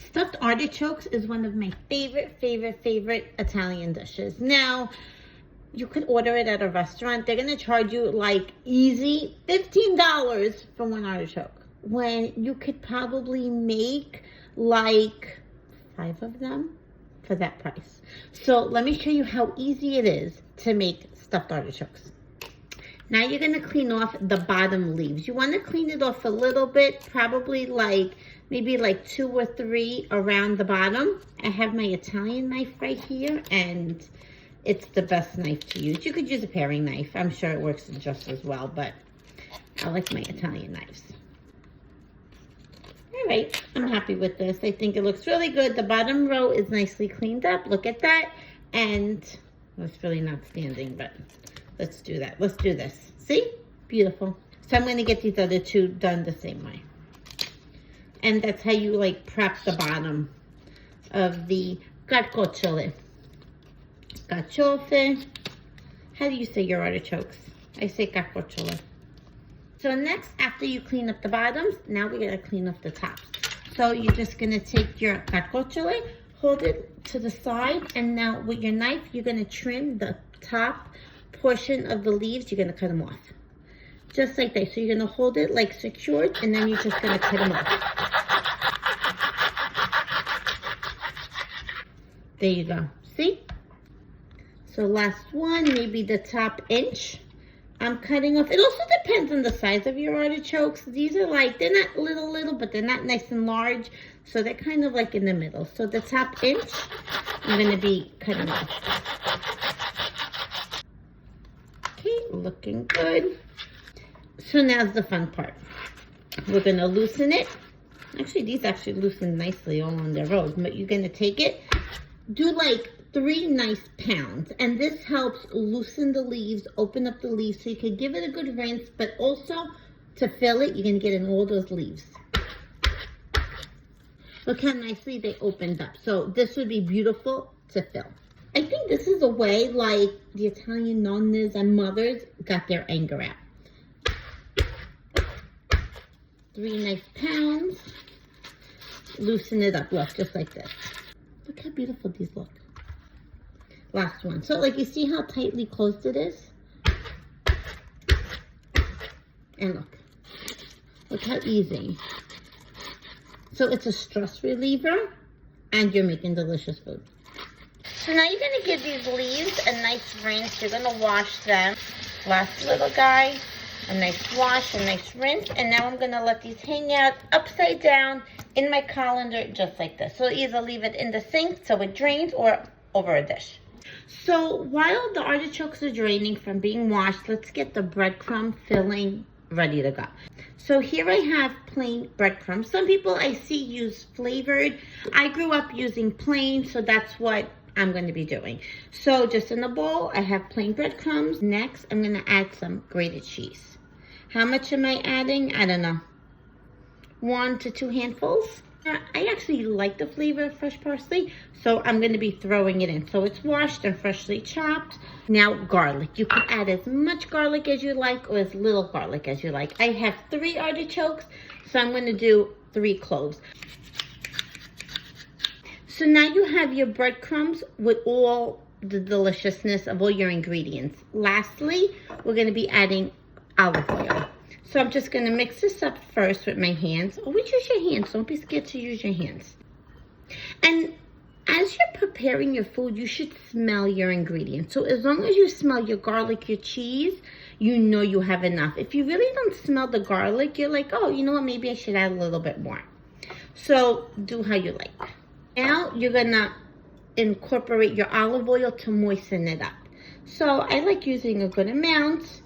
Stuffed artichokes is one of my favorite Italian dishes. Now, you could order it at a restaurant. They're gonna charge you like easy $15 for one artichoke, when you could probably make like 5 of them for that price. So let me show you how easy it is to make stuffed artichokes. Now you're gonna clean off the bottom leaves. You wanna clean it off a little bit, probably maybe 2 or 3 around the bottom. I have my Italian knife right here, and it's the best knife to use. You could use a paring knife. I'm sure it works just as well, but I like my Italian knives. All right, I'm happy with this. I think it looks really good. The bottom row is nicely cleaned up. Look at that. And it's really not standing, but let's do that. Let's do this. See? Beautiful. So I'm going to get these other 2 done the same way. And that's how you prep the bottom of the carcocciole. Carciofe. How do you say your artichokes? I say carcocciole. So next, after you clean up the bottoms, now we're gonna clean up the tops. So you're just gonna take your carcocciole, hold it to the side, and now with your knife, you're gonna trim the top portion of the leaves. You're gonna cut them off. Just like that. So you're gonna hold it secured, and then you're just gonna cut them off. There you go. See? So last one, maybe the top inch. I'm cutting off. It also depends on the size of your artichokes. These are they're not little, but they're not nice and large. So they're kind of in the middle. So the top inch, I'm gonna be cutting off. Okay, looking good. So now's the fun part. We're gonna loosen it. Actually, these actually loosen nicely all on their own, but you're gonna take it, do 3 nice pounds, and this helps loosen the leaves, open up the leaves, so you can give it a good rinse, but also to fill it, you're gonna get in all those leaves. Look how nicely they opened up. So this would be beautiful to fill. I think this is a way the Italian nonnas and mothers got their anger out. 3 nice pounds. Loosen it up, look, just like this. Look how beautiful these look. Last one. So you see how tightly closed it is? And look how easy. So it's a stress reliever, and you're making delicious food. So now you're gonna give these leaves a nice rinse. You're gonna wash them. Last little guy, a nice wash, a nice rinse, and now I'm gonna let these hang out upside down in my colander just like this. So either leave it in the sink so it drains, or over a dish. So while the artichokes are draining from being washed, let's get the breadcrumb filling ready to go. So here I have plain breadcrumbs. Some people I see use flavored. I grew up using plain, so that's what I'm going to be doing. So just in a bowl, I have plain breadcrumbs. Next, I'm going to add some grated cheese. How much am I adding? I don't know. 1 to 2 handfuls. I actually like the flavor of fresh parsley, so I'm going to be throwing it in. So it's washed and freshly chopped. Now garlic. You can add as much garlic as you like, or as little garlic as you like. I have 3 artichokes, so I'm going to do 3 cloves. So now you have your breadcrumbs with all the deliciousness of all your ingredients. Lastly, we're going to be adding olive oil. So I'm just going to mix this up first with my hands. Always use your hands. Don't be scared to use your hands. And as you're preparing your food, you should smell your ingredients. So as long as you smell your garlic, your cheese, you know you have enough. If you really don't smell the garlic, you're like, oh, you know what? Maybe I should add a little bit more. So do how you like. Now you're going to incorporate your olive oil to moisten it up. So I like using a good amount.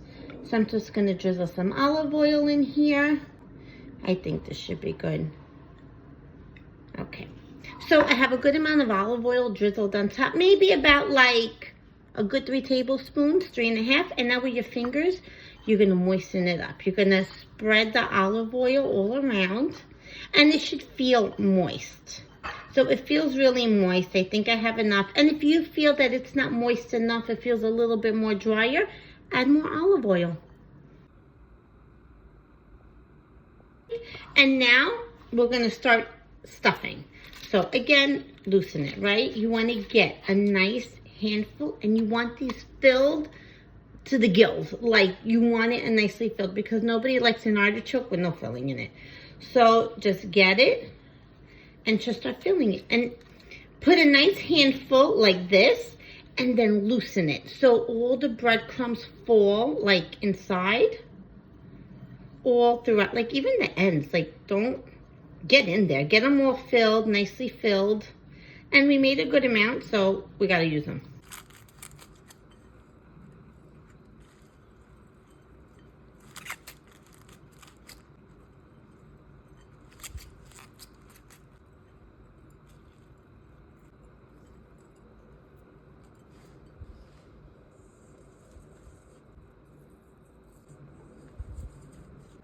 So I'm just going to drizzle some olive oil in here. I think this should be good. Okay. So I have a good amount of olive oil drizzled on top. Maybe about a good 3 tablespoons, 3.5. And now with your fingers, you're going to moisten it up. You're going to spread the olive oil all around. And it should feel moist. So it feels really moist. I think I have enough. And if you feel that it's not moist enough, it feels a little bit more drier, add more olive oil. And now we're going to start stuffing. So again, loosen it, right? You want to get a nice handful, and you want these filled to the gills. Like, you want it nicely filled, because nobody likes an artichoke with no filling in it. So just get it and just start filling it. And put a nice handful like this, and then loosen it. So all the breadcrumbs fall like inside, all throughout, like even the ends. Like, don't get in there. Get them all filled, nicely filled. And we made a good amount, so we gotta use them.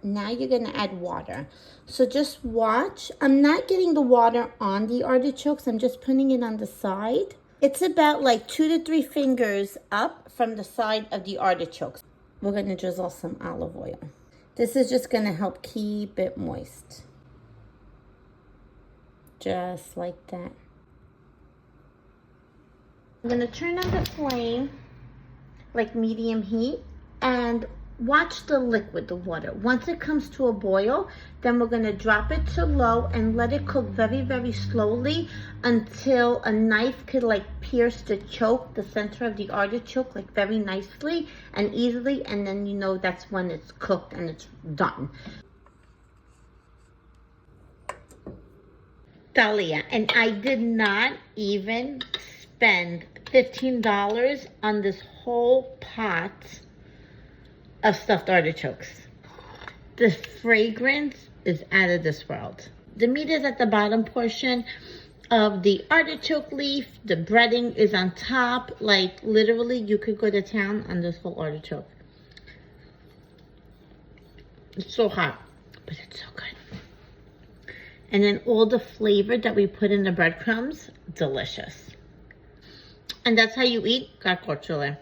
Now you're going to add water. So just watch. I'm not getting the water on the artichokes. I'm just putting it on the side. It's about like 2 to 3 fingers up from the side of the artichokes. We're going to drizzle some olive oil. This is just going to help keep it moist. Just like that. I'm going to turn on the flame, like medium heat, and watch the liquid, the water. Once it comes to a boil, then we're going to drop it to low and let it cook very, very slowly until a knife could like pierce the choke, the center of the artichoke, like very nicely and easily, and then you know that's when it's cooked and it's done. Dahlia, and I did not even spend $15 on this whole pot of stuffed artichokes. The fragrance is out of this world. The meat is at the bottom portion of the artichoke leaf. The breading is on top. Like, literally, you could go to town on this whole artichoke. It's so hot, but it's so good. And then all the flavor that we put in the breadcrumbs, delicious. And that's how you eat garcocciole.